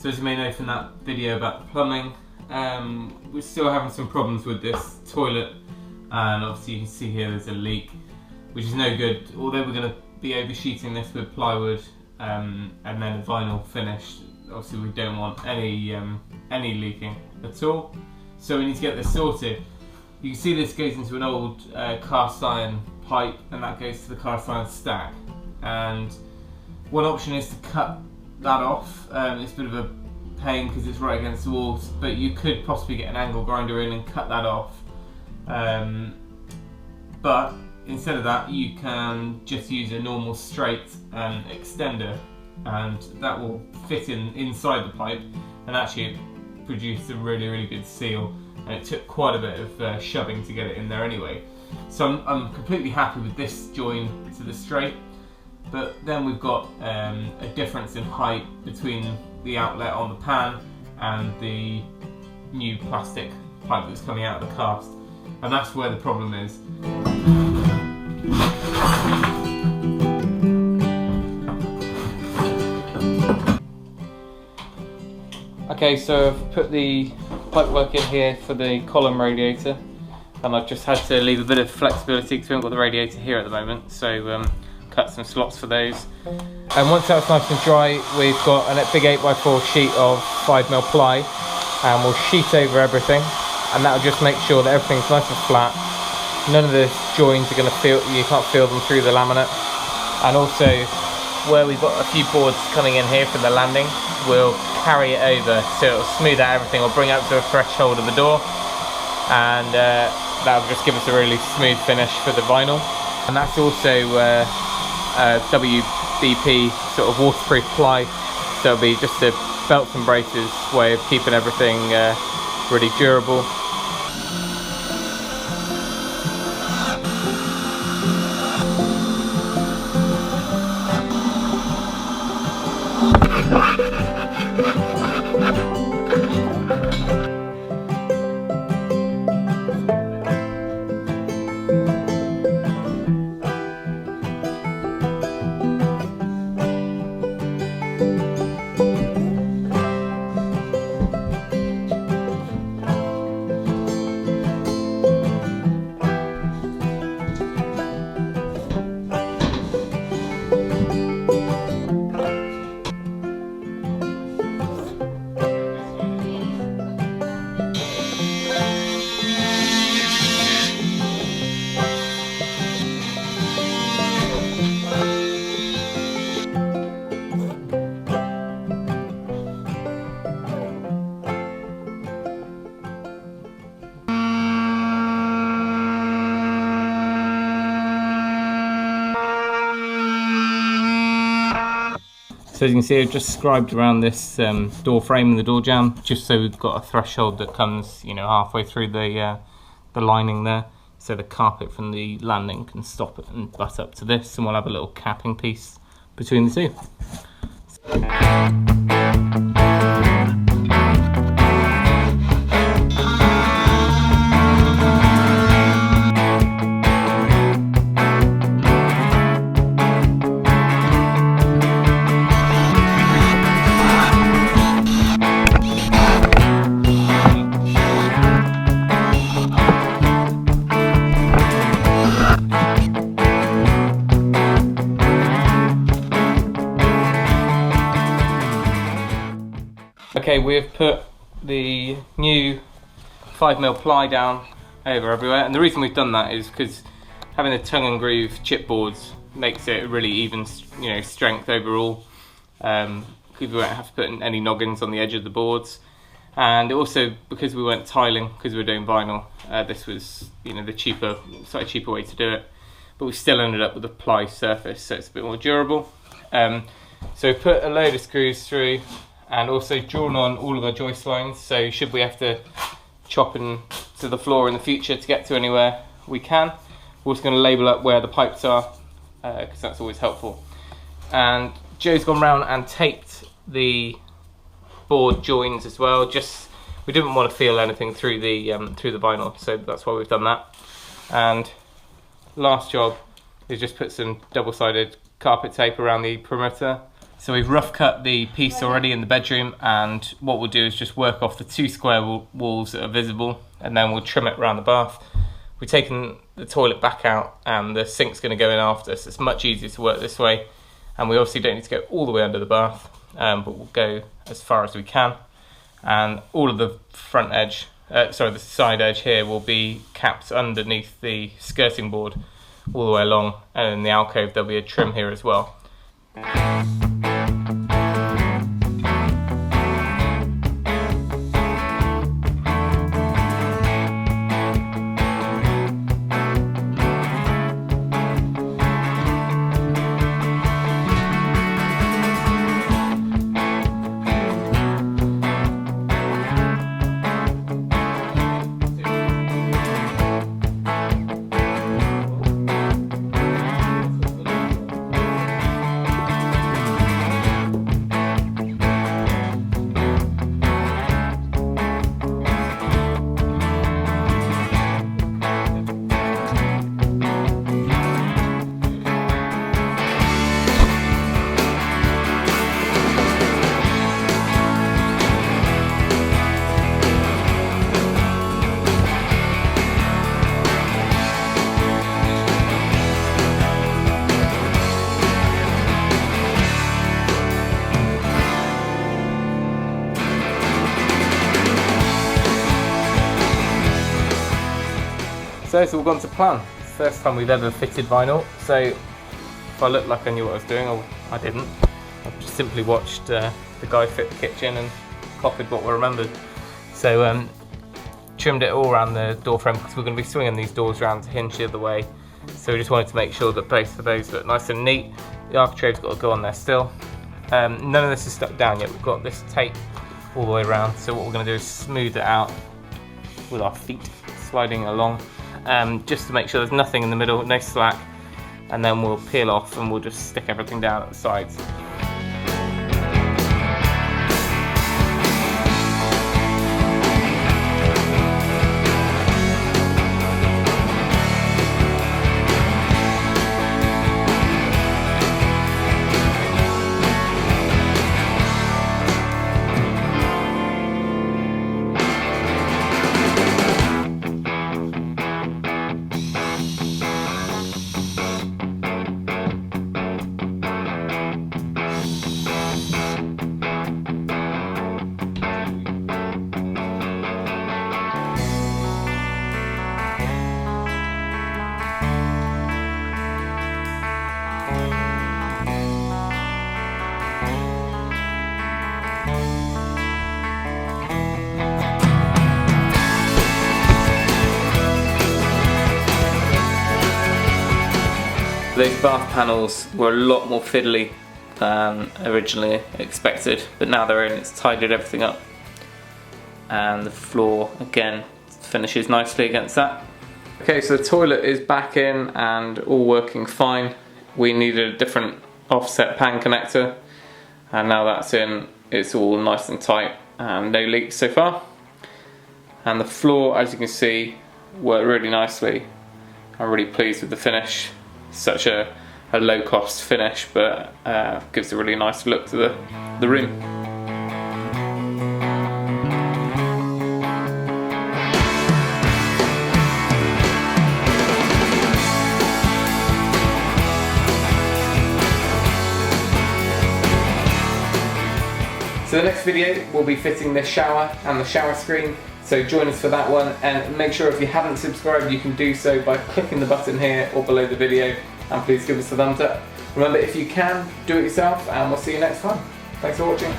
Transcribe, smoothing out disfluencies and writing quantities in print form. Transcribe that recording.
So as you may know from that video about the plumbing, we're still having some problems with this toilet, and obviously you can see here there's a leak, which is no good. Although we're going to be oversheeting this with plywood and then a vinyl finish, obviously we don't want any leaking at all. So we need to get this sorted. You can see this goes into an old cast iron pipe, and that goes to the cast iron stack. And one option is to cut that off. It's a bit of a pain because it's right against the walls, but you could possibly get an angle grinder in and cut that off. But instead of that, you can just use a normal straight extender, and that will fit inside the pipe and actually produce a really good seal. And it took quite a bit of shoving to get it in there anyway. So I'm completely happy with this join to the straight. But then we've got a difference in height between the outlet on the pan and the new plastic pipe that's coming out of the cast, and that's where the problem is. Okay, so I've put the pipework in here for the column radiator, and I've just had to leave a bit of flexibility because we haven't got the radiator here at the moment, so cut some slots for those. And once that's nice and dry, we've got a big 8x4 sheet of 5mm ply, and we'll sheet over everything, and that'll just make sure that everything's nice and flat. None of the joins are going to you can't feel them through the laminate. And also, where we've got a few boards coming in here for the landing, we'll carry it over so it'll smooth out everything, or bring it up to a threshold of the door, and that'll just give us a really smooth finish for the vinyl. And that's also WBP sort of waterproof ply, so it'll be just a belts and braces way of keeping everything really durable. So as you can see, I've just scribed around this door frame and the door jamb, just so we've got a threshold that comes, halfway through the lining there, so the carpet from the landing can stop it and butt up to this, and we'll have a little capping piece between the two. Okay, we've put the new 5mm ply down over everywhere, and the reason we've done that is because having the tongue and groove chipboards makes it a really even, strength overall. Because we won't have to put any noggins on the edge of the boards, and also because we weren't tiling, because we were doing vinyl, this was the slightly cheaper way to do it, but we still ended up with a ply surface, so it's a bit more durable. So put a load of screws through, and also drawn on all of our joist lines, so should we have to chop to the floor in the future to get to anywhere, we can. We're also going to label up where the pipes are, because that's always helpful. And Joe's gone round and taped the board joins as well. We didn't want to feel anything through the vinyl, so that's why we've done that. And last job is just put some double-sided carpet tape around the perimeter, So we've rough cut the piece already in the bedroom, and what we'll do is just work off the 2 square walls that are visible, and then we'll trim it around the bath. We've taken the toilet back out and the sink's going to go in after, so it's much easier to work this way. And we obviously don't need to go all the way under the bath, but we'll go as far as we can. And all of the front edge, the side edge here will be capped underneath the skirting board all the way along, and in the alcove there'll be a trim here as well. So it's all gone to plan. It's the first time we've ever fitted vinyl, so if I looked like I knew what I was doing, I didn't. I just simply watched the guy fit the kitchen and copied what we remembered. So trimmed it all around the door frame because we're going to be swinging these doors around to hinge the other way. So we just wanted to make sure that both of those look nice and neat. The architrave's got to go on there still. None of this is stuck down yet. We've got this tape all the way around. So what we're going to do is smooth it out with our feet sliding along. Just to make sure there's nothing in the middle, no slack, and then we'll peel off and we'll just stick everything down at the sides. Those bath panels were a lot more fiddly than originally expected, but now they're in, it's tidied everything up, and the floor again finishes nicely against that. Okay, so the toilet is back in and all working fine. We needed a different offset pan connector, and now that's in, it's all nice and tight and no leaks so far. And the floor, as you can see, worked really nicely. I'm really pleased with the finish. Such a low cost finish, but gives a really nice look to the room. So the next video we'll be fitting the shower and the shower screen. So join us for that one, and make sure if you haven't subscribed you can do so by clicking the button here or below the video, and please give us a thumbs up. Remember, if you can, do it yourself, and we'll see you next time. Thanks for watching.